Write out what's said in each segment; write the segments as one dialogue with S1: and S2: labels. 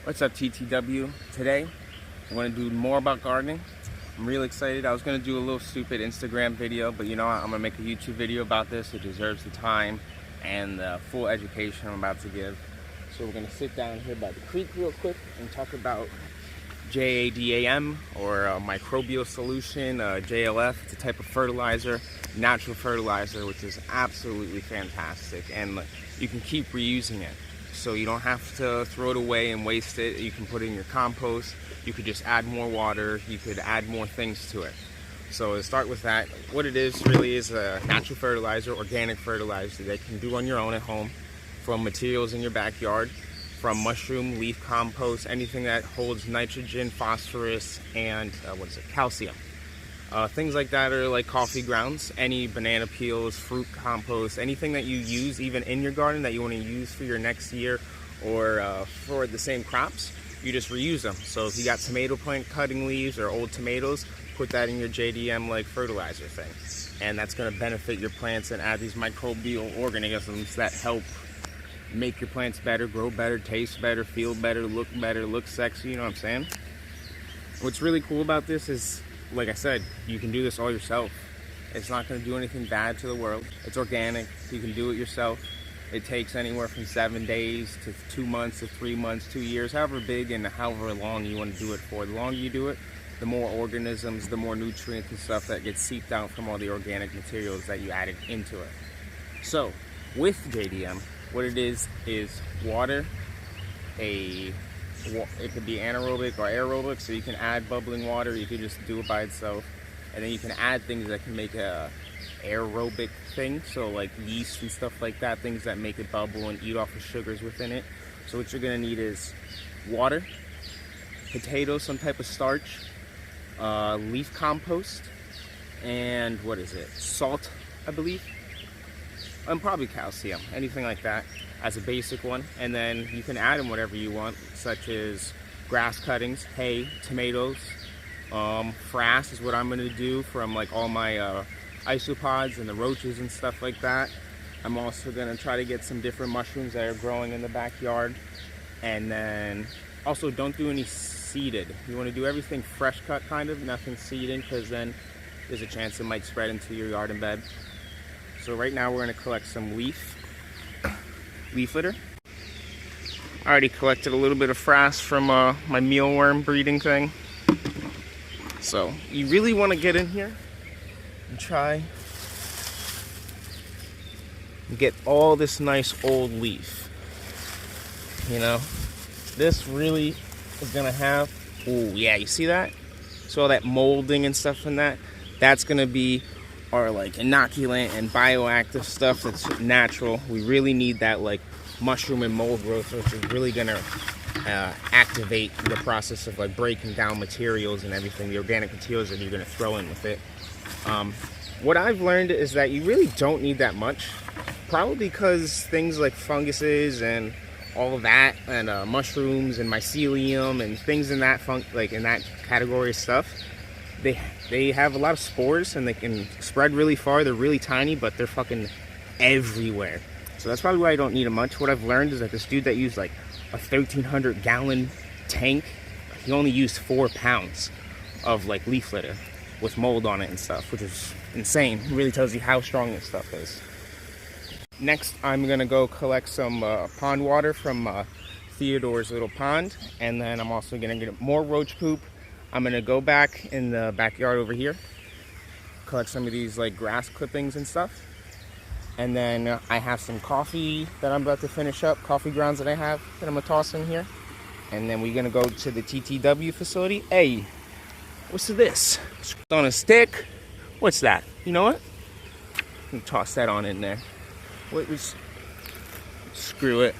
S1: What's up, TTW? Today, I want to do more about gardening. I'm really excited. I was going to do a little stupid Instagram video, but you know what? I'm going to make a YouTube video about this. It deserves the time and the full education I'm about to give. So we're going to sit down here by the creek real quick and talk about JADAM, or microbial solution, JLF. It's a type of fertilizer, natural fertilizer, which is absolutely fantastic, and you can keep reusing it. So you don't have to throw it away and waste it. You can put it in your compost. You could just add more water. You could add more things to it. So to start with that, what it is really is a natural fertilizer, organic fertilizer that you can do on your own at home from materials in your backyard, from mushroom, leaf compost, anything that holds nitrogen, phosphorus, and calcium. Things like that are like coffee grounds, any banana peels, fruit compost, anything that you use even in your garden that you want to use for your next year or for the same crops, you just reuse them. So if you got tomato plant cutting leaves or old tomatoes, put that in your JDM like fertilizer thing. And that's going to benefit your plants and add these microbial organisms that help make your plants better, grow better, taste better, feel better, look sexy, you know what I'm saying? What's really cool about this is, like I said, you can do this all yourself. It's not going to do anything bad to the world. It's organic. You can do it yourself. It takes anywhere from 7 days to 2 months to 3 months, 2 years, however big and however long you want to do it for. The longer you do it, the more organisms, the more nutrients and stuff that gets seeped out from all the organic materials that you added into it. So with JDM, what it is water. It could be anaerobic or aerobic, so you can add bubbling water. You could just do it by itself, and then you can add things that can make a aerobic thing, so like yeast and stuff like that, things that make it bubble and eat off the sugars within it. So what you're gonna need is water, potatoes, some type of starch, leaf compost, and salt, I believe, and probably calcium, anything like that as a basic one. And then you can add in whatever you want, such as grass cuttings, hay, tomatoes, frass is what I'm going to do from like all my isopods and the roaches and stuff like that. I'm also going to try to get some different mushrooms that are growing in the backyard. And then also don't do any seeded. You want to do everything fresh cut, kind of, nothing seeding, because then there's a chance it might spread into your garden bed. So right now we're going to collect some leaf litter. I already collected a little bit of frass from my mealworm breeding thing. So you really want to get in here and try and get all this nice old leaf. You know, this really is gonna have, oh yeah, you see that? So all that molding and stuff in that, that's gonna be our like inoculant and bioactive stuff that's natural. We really need that like mushroom and mold growth, which is really gonna activate the process of like breaking down materials and everything, the organic materials that you're gonna throw in with it. What I've learned is that you really don't need that much, probably because things like funguses and all of that, and mushrooms and mycelium and things in that in that category of stuff, they have a lot of spores and they can spread really far. They're really tiny, but they're fucking everywhere. So that's probably why I don't need a much. What I've learned is that this dude that used like a 1,300 gallon tank, he only used 4 pounds of like leaf litter with mold on it and stuff, which is insane. It really tells you how strong this stuff is. Next, I'm gonna go collect some pond water from Theodore's little pond, and then I'm also gonna get more roach poop. I'm gonna go back in the backyard over here, collect some of these like grass clippings and stuff. And then I have some coffee that I'm about to finish up, coffee grounds that I have that I'm gonna toss in here. And then we're gonna go to the TTW facility. Hey, what's this? On a stick? What's that? You know what? I'm gonna toss that on in there. Screw it.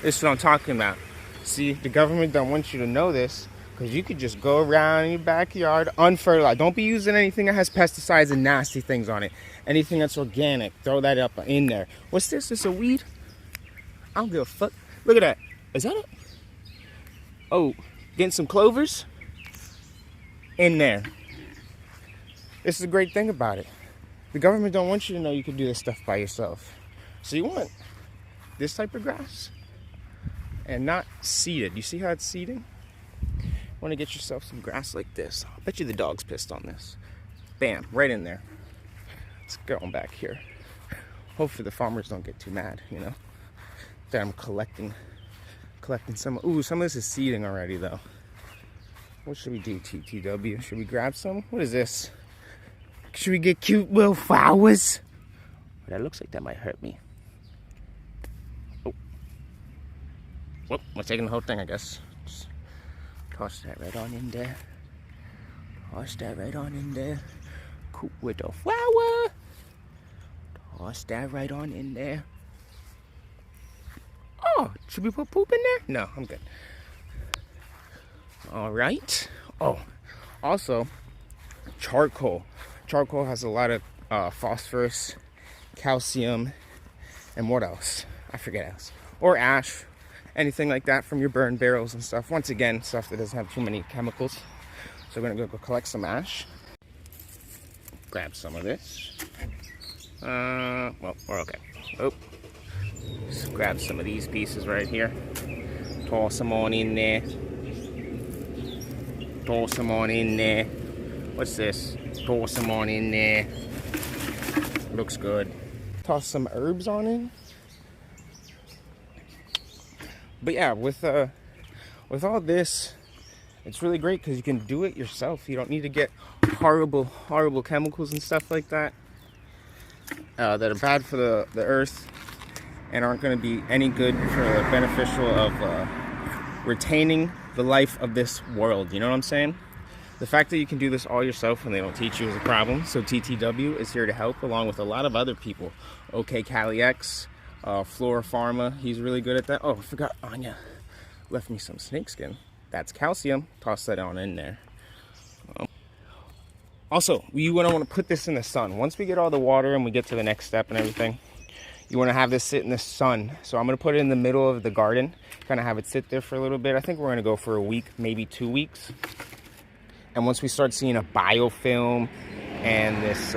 S1: This is what I'm talking about. See, the government don't want you to know this, because you could just go around in your backyard unfertilized. Don't be using anything that has pesticides and nasty things on it. Anything that's organic, throw that up in there. What's this? This a weed? I don't give a fuck. Look at that. Is that it? Oh, getting some clovers in there. This is a great thing about it. The government don't want you to know you can do this stuff by yourself. So you want this type of grass and not seeded. You see how it's seeding? Want to get yourself some grass like this. I bet you the dog's pissed on this. Bam, right in there. Let's go on back here. Hopefully the farmers don't get too mad, you know, that I'm collecting some. Ooh, some of this is seeding already though. What should we do, TTW? Should we grab some? What is this? Should we get cute little flowers? That looks like that might hurt me. Oh. Whoop, we're taking the whole thing, I guess. Just toss that right on in there. Toss that right on in there. Cool with the flower. Toss that right on in there. Oh, should we put poop in there? No, I'm good. All right. Oh, also, charcoal. Charcoal has a lot of phosphorus, calcium, and what else? I forget else. Or ash, anything like that from your burn barrels and stuff. Once again, stuff that doesn't have too many chemicals. So we're gonna go collect some ash. Grab some of this. Well, we're okay. Oh, just grab some of these pieces right here. Toss them on in there. Toss them on in there. What's this? Toss them on in there. Looks good. Toss some herbs on in. But yeah, with all this, it's really great because you can do it yourself. You don't need to get horrible chemicals and stuff like that that are bad for the earth and aren't going to be any good for the beneficial of retaining the life of this world. You know what I'm saying? The fact that you can do this all yourself and they don't teach you is a problem. So TTW is here to help along with a lot of other people. OK Cali X, Flora Pharma, he's really good at that. Oh, I forgot Anya left me some snakeskin. That's calcium. Toss that on in there. Also, you want to put this in the sun. Once we get all the water and we get to the next step and everything, you want to have this sit in the sun. So I'm going to put it in the middle of the garden, kind of have it sit there for a little bit. I think we're going to go for a week, maybe 2 weeks. And once we start seeing a biofilm and this,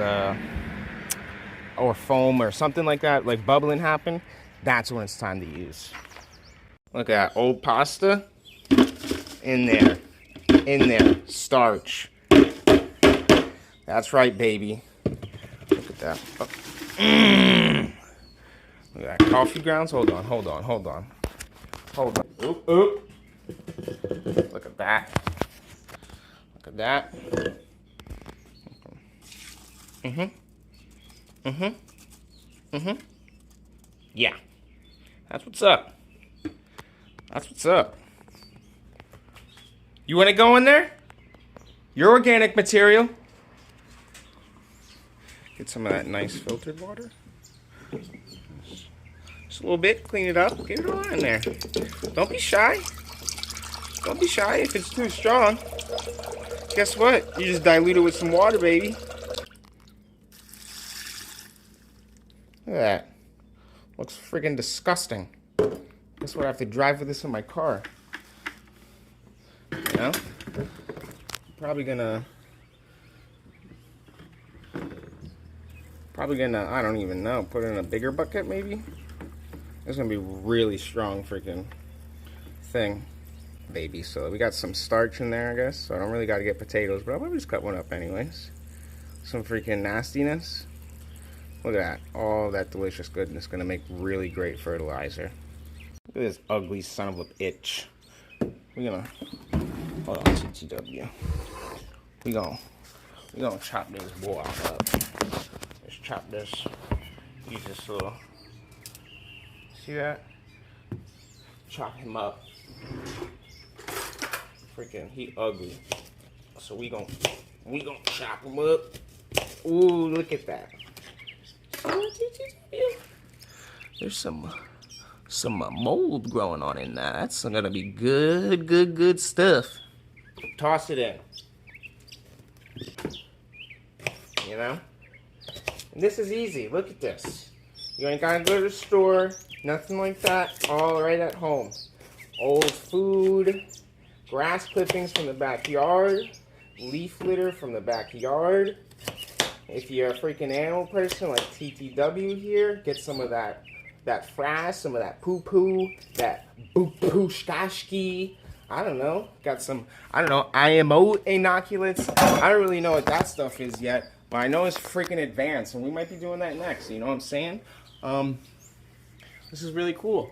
S1: or foam or something like that, like bubbling happen, that's when it's time to use. Look at that old pasta. In there, starch. That's right, baby. Look at that. Oh. Look at that, coffee grounds. Hold on. Oop. Look at that. Yeah. That's what's up. You want to go in there? Your organic material. Get some of that nice filtered water. Just a little bit, clean it up, get it all in there. Don't be shy. If it's too strong. Guess what? You just dilute it with some water, baby. Look at that. Looks friggin' disgusting. Guess what? I have to drive with this in my car. You know? Probably gonna, I don't even know, put it in a bigger bucket maybe? It's gonna be really strong freaking thing, baby. So we got some starch in there, I guess. So I don't really gotta get potatoes, but I'll probably just cut one up anyways. Some freaking nastiness. Look at that. All that delicious goodness. Gonna make really great fertilizer. Look at this ugly son of a bitch. We're gonna, hold on, TTW. We gonna chop this boy up. Let's chop this. Use this little, see that? Chop him up. Freaking, he ugly. So we gonna chop him up. Ooh, look at that. There's some mold growing on in there. That's gonna be good stuff. Toss it in. You know? And this is easy. Look at this. You ain't gotta go to the store. Nothing like that. All right at home. Old food. Grass clippings from the backyard. Leaf litter from the backyard. If you're a freaking animal person like TTW here, get some of that that frass, some of that poo-poo, that boo-poo-shkashki. I don't know. Got some, I don't know, IMO inoculates. I don't really know what that stuff is yet, but I know it's freaking advanced, and we might be doing that next. You know what I'm saying? This is really cool.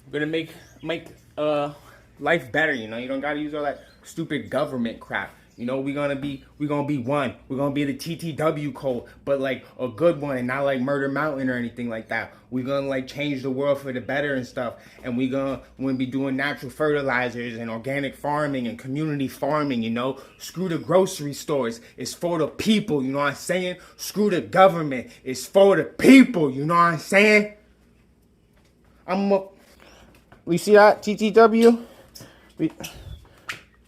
S1: We're gonna make life better. You know, you don't gotta use all that stupid government crap. You know, we're gonna be one. We're gonna be the TTW code, but like a good one, and not like Murder Mountain or anything like that. We're gonna like change the world for the better and stuff. And we're gonna be doing natural fertilizers and organic farming and community farming. You know, screw the grocery stores. It's for the people. You know what I'm saying? Screw the government. It's for the people. You know what I'm saying? We see that TTW?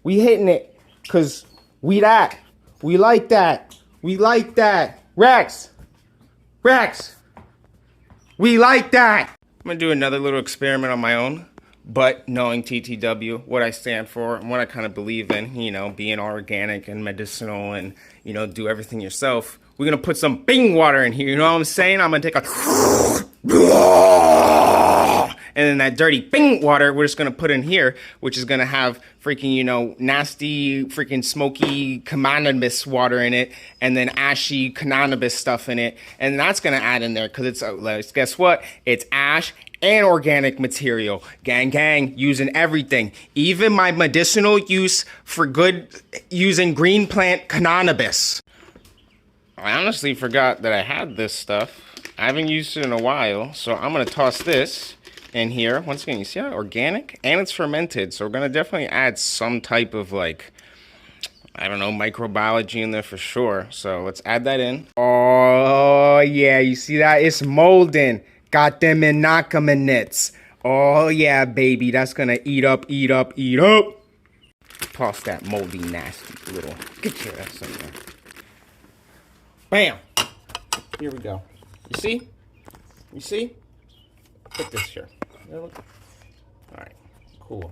S1: We hitting it, cause we like that. Rex, we like that. I'm gonna do another little experiment on my own, but knowing TTW, what I stand for, and what I kind of believe in, you know, being organic and medicinal and, you know, do everything yourself. We're gonna put some bing water in here, you know what I'm saying? I'm gonna take a and then that dirty bing water we're just gonna put in here, which is gonna have freaking, you know, nasty freaking smoky cannabis water in it, and then ashy cannabis stuff in it, and that's gonna add in there because it's guess what? It's ash and organic material. Gang, using everything, even my medicinal use for good, using green plant cannabis. I honestly forgot that I had this stuff. I haven't used it in a while, so I'm gonna toss this in here. Once again, you see how organic? And it's fermented, so we're gonna definitely add some type of like, I don't know, microbiology in there for sure. So let's add that in. Oh yeah, you see that? It's molding. Got them inocuminants. Oh yeah, baby, that's gonna eat up. Toss that moldy, nasty little, get your ass in there. Bam! Here we go. You see? You see? Put this here. Alright, cool.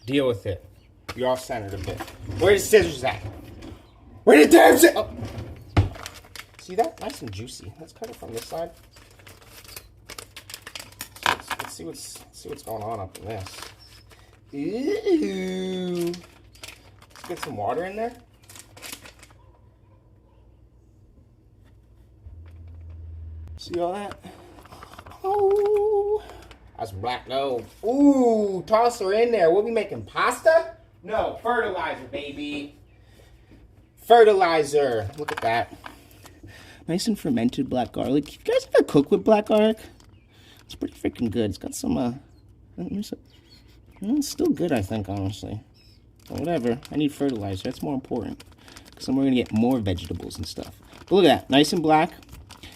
S1: Deal with it. You're all centered a bit. Where the scissors at? Where the damn scissors? Oh. See that? Nice and juicy. Let's cut it from this side. Let's see what's going on up in this. Ooh. Let's get some water in there. See all that? Oh, that's black gold. Ooh, toss her in there. We'll be making pasta? No, fertilizer, baby. Fertilizer. Look at that. Nice and fermented black garlic. You guys ever cook with black garlic? It's pretty freaking good. It's got some, it's still good, I think, honestly. But whatever. I need fertilizer. That's more important. Because then we're going to get more vegetables and stuff. But look at that. Nice and black.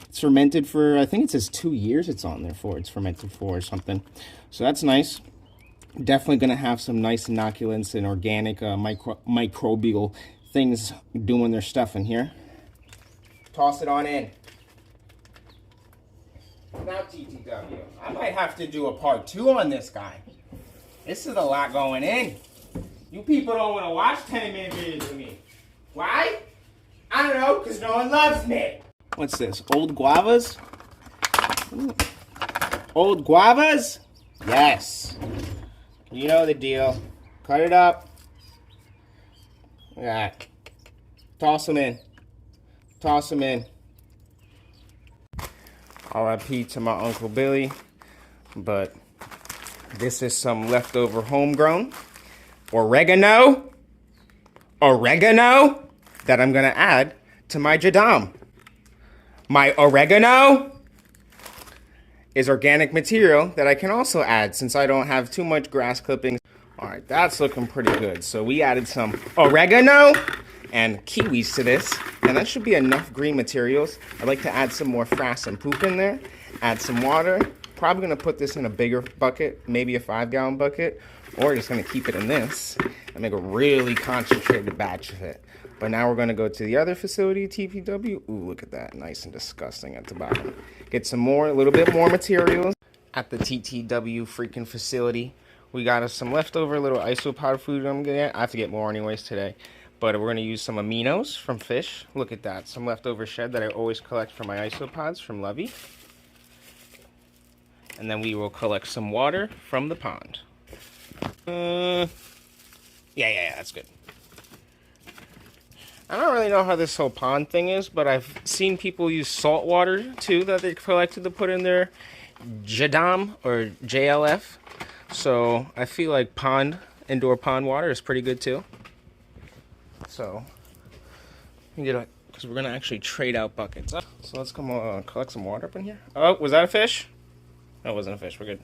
S1: It's fermented for, I think it says 2 years it's on there for. It's fermented for or something. So that's nice. Definitely going to have some nice inoculants and organic microbial things doing their stuff in here. Toss it on in. Now TTW, I might have to do a part 2 on this guy. This is a lot going in. You people don't want to watch 10-minute videos with me. Why? I don't know, because no one loves me. What's this? Old guavas? Ooh. Old guavas? Yes. You know the deal. Cut it up. Look at that. Toss them in. Toss them in. R.I.P. to my Uncle Billy. But this is some leftover homegrown oregano that I'm going to add to my JADAM. My oregano is organic material that I can also add since I don't have too much grass clippings. All right, that's looking pretty good. So we added some oregano and kiwis to this, and that should be enough green materials. I'd like to add some more frass and poop in there, add some water. Probably gonna put this in a bigger bucket, maybe a 5-gallon bucket, or just gonna keep it in this and make a really concentrated batch of it. But now we're gonna go to the other facility, TTW. Ooh, look at that, nice and disgusting at the bottom. Get some more, a little bit more materials at the TTW freaking facility. We got us some leftover little isopod food I'm gonna get. I have to get more anyways today. But we're gonna use some aminos from fish. Look at that, some leftover shed that I always collect for my isopods from Lovey. and then we will collect some water from the pond. Yeah, that's good. I don't really know how this whole pond thing is, but I've seen people use salt water too that they collected to put in their JADAM or JLF. So I feel like indoor pond water is pretty good too. So because we're gonna actually trade out buckets. So let's come collect some water up in here. Oh, was that a fish? No, it wasn't a fish. We're good.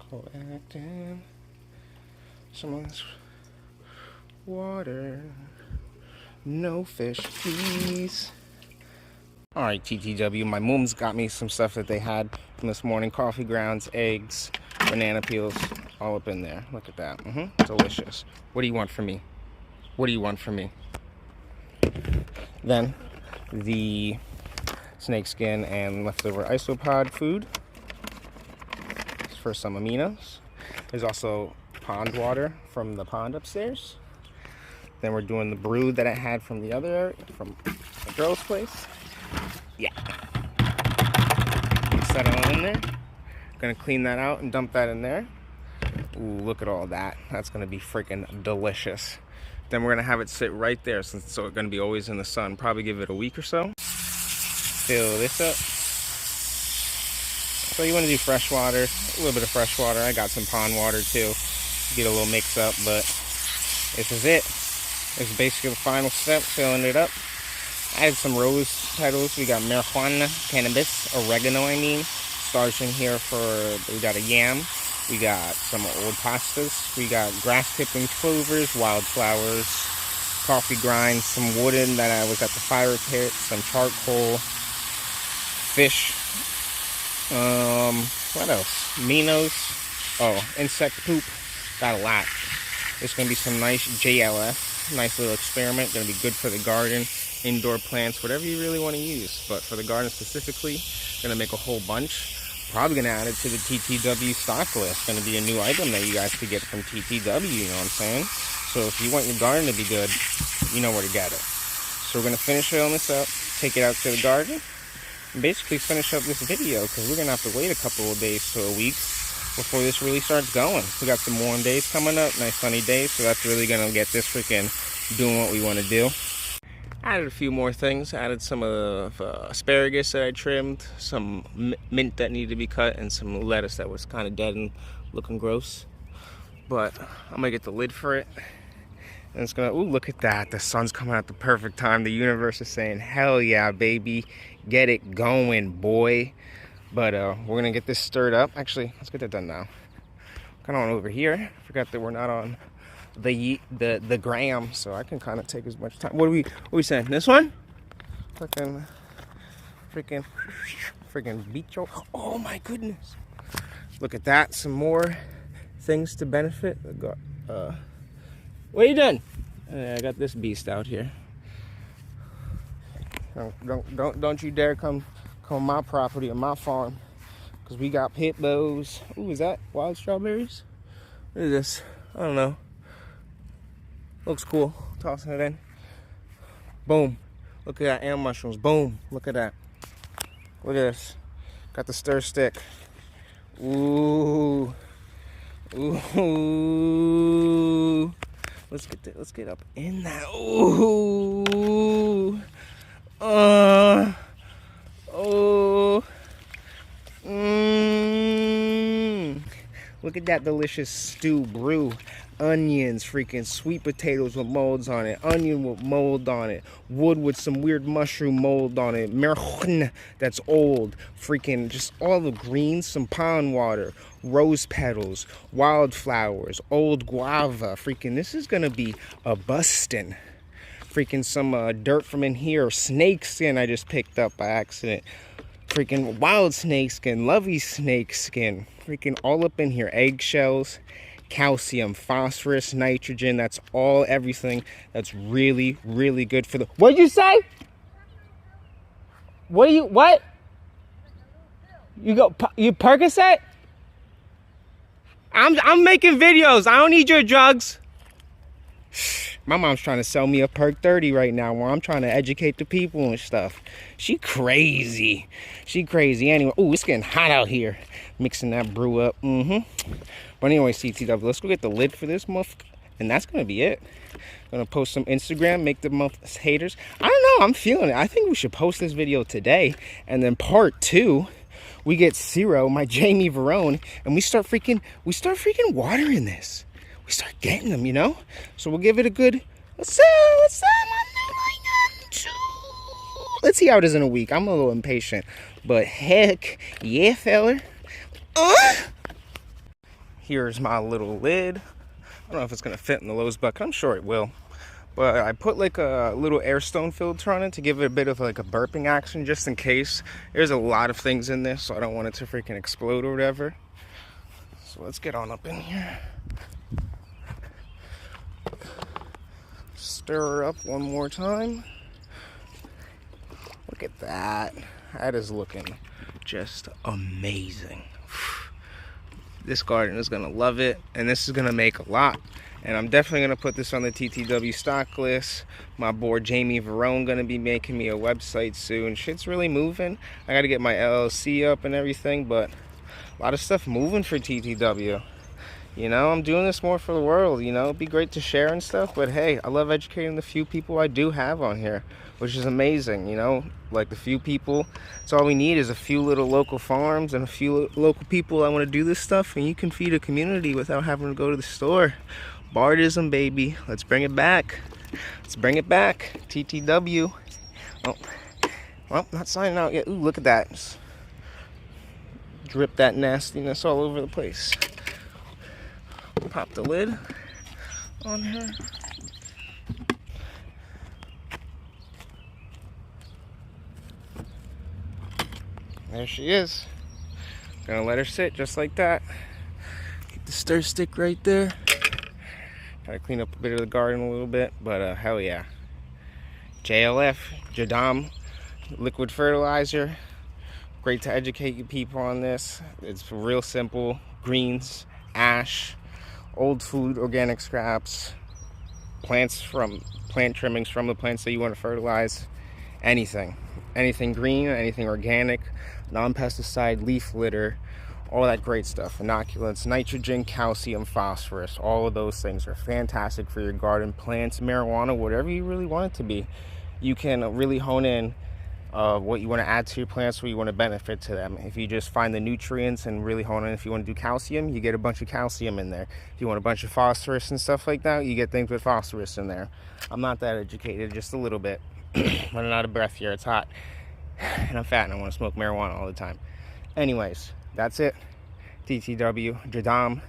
S1: Collecting some of this water. No fish, please. Alright, TTW. My mom's got me some stuff that they had from this morning. Coffee grounds, eggs, banana peels, all up in there. Look at that. Delicious. What do you want from me? What do you want from me? Then, the snakeskin and leftover isopod food for some aminos. There's also pond water from the pond upstairs. Then we're doing the brew that I had from the other area, from the girl's place. Yeah. Set it all in there. Gonna clean that out and dump that in there. Ooh, look at all that. That's gonna be freaking delicious. Then we're gonna have it sit right there since it's gonna be always in the sun. Probably give it a week or so. Fill this up. So you wanna do fresh water, a little bit of fresh water. I got some pond water too. Get a little mix up, but this is it. This is basically the final step, filling it up. I added some rose petals. We got marijuana, cannabis, oregano, starch in here we got a yam. We got some old pastas. We got grass clippings, clovers, wildflowers, coffee grinds, some wooden that I was at the fire pit, some charcoal, fish. What else? Minos. Oh, insect poop. Got a lot. It's going to be some nice JLF. Nice little experiment. Going to be good for the garden, indoor plants, whatever you really want to use. But for the garden specifically, going to make a whole bunch. Probably going to add it to the TTW stock list. Going to be a new item that you guys could get from TTW, you know what I'm saying? So if you want your garden to be good, you know where to get it. So we're going to finish filling this up, take it out to the garden, and basically finish up this video because we're going to have to wait a couple of days to a week before this really starts going. We got some warm days coming up, nice sunny days, so that's really going to get this freaking doing what we want to do. Added a few more things. Added some of asparagus that I trimmed, some mint that needed to be cut, and some lettuce that was kind of dead and looking gross. But I'm going to get the lid for it. And it's going to, ooh, look at that. The sun's coming out the perfect time. The universe is saying, hell yeah, baby. Get it going, boy. But we're going to get this stirred up. Actually, let's get that done now. Kind of on over here. Forgot that we're not on the gram, so I can kind of take as much time. What are we saying? This one? Freaking beach. Oh my goodness. Look at that. Some more things to benefit. What are you doing? I got this beast out here. Don't you dare come on my property or my farm, because we got pit bows. Ooh, is that wild strawberries? What is this? I don't know. Looks cool. Tossing it in. Boom. Look at that. And mushrooms. Boom. Look at that. Look at this. Got the stir stick. Ooh. Ooh. Let's get up in that. Ooh. Oh. Look at that delicious stew brew. Onions, freaking sweet potatoes with molds on it, onion with mold on it, wood with some weird mushroom mold on it, marijuana that's old, freaking just all the greens, some pond water, rose petals, wildflowers, old guava. Freaking this is gonna be a bustin'. Freaking some dirt from in here, snake skin I just picked up by accident. Freaking wild snake skin, lovey snake skin, freaking all up in here. Eggshells, calcium, phosphorus, nitrogen. That's all, everything that's really, really good for the. What'd you say? What? You Percocet? I'm making videos. I don't need your drugs. My mom's trying to sell me a perk 30 right now while I'm trying to educate the people and stuff. She crazy. She crazy. Anyway, oh, it's getting hot out here. Mixing that brew up. But anyway, TTW, let's go get the lid for this month. And that's going to be it. Gonna post some Instagram, make the month haters. I don't know, I'm feeling it. I think we should post this video today, and then part 2, we get Zero, my Jamie Verone, and we start freaking watering this. We start getting them, you know. So we'll give it a good. Let's see how it is in a week. I'm a little impatient, but heck yeah, feller. Here's my little lid. I don't know if it's gonna fit in the Lowe's bucket. I'm sure it will. But I put like a little airstone filter on it to give it a bit of like a burping action just in case. There's a lot of things in this, so I don't want it to freaking explode or whatever. So let's get on up in here. Stir her up one more time. Look at that. That is looking just amazing. This garden is gonna love it, and this is gonna make a lot. And I'm definitely gonna put this on the TTW stock list. My boy Jamie Verone gonna be making me a website soon. Shit's really moving. I gotta get my LLC up and everything, but a lot of stuff moving for TTW. You know, I'm doing this more for the world, you know. It'd be great to share and stuff, but hey, I love educating the few people I do have on here, which is amazing, you know. Like the few people, it's all we need is a few little local farms and a few local people that want to do this stuff, and you can feed a community without having to go to the store. Bardism, baby. Let's bring it back. Let's bring it back. TTW. Oh, well, not signing out yet. Ooh, look at that. Just drip that nastiness all over the place. Pop the lid on her. There she is. Gonna let her sit just like that. Keep the stir stick right there. Gotta clean up a bit of the garden a little bit, but hell yeah. JLF, JADAM, liquid fertilizer. Great to educate you people on this. It's real simple. Greens, ash, old food, organic scraps, plant trimmings from the plants that you want to fertilize. Anything green, anything organic, non-pesticide, leaf litter, all that great stuff. Inoculants, nitrogen, calcium, phosphorus, all of those things are fantastic for your garden, plants, marijuana, whatever you really want it to be. You can really hone in what you want to add to your plants, what you want to benefit to them. If you just find the nutrients and really hone in, if you want to do calcium, you get a bunch of calcium in there. If you want a bunch of phosphorus and stuff like that, you get things with phosphorus in there. I'm not that educated, just a little bit. Running out of breath here, it's hot. And I'm fat and I want to smoke marijuana all the time. Anyways, that's it. TTW, JADAM,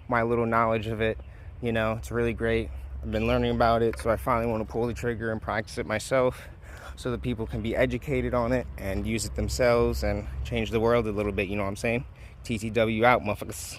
S1: my little knowledge of it. You know, it's really great. I've been learning about it, so I finally want to pull the trigger and practice it myself so that people can be educated on it and use it themselves and change the world a little bit, you know what I'm saying? TTW out, motherfuckers.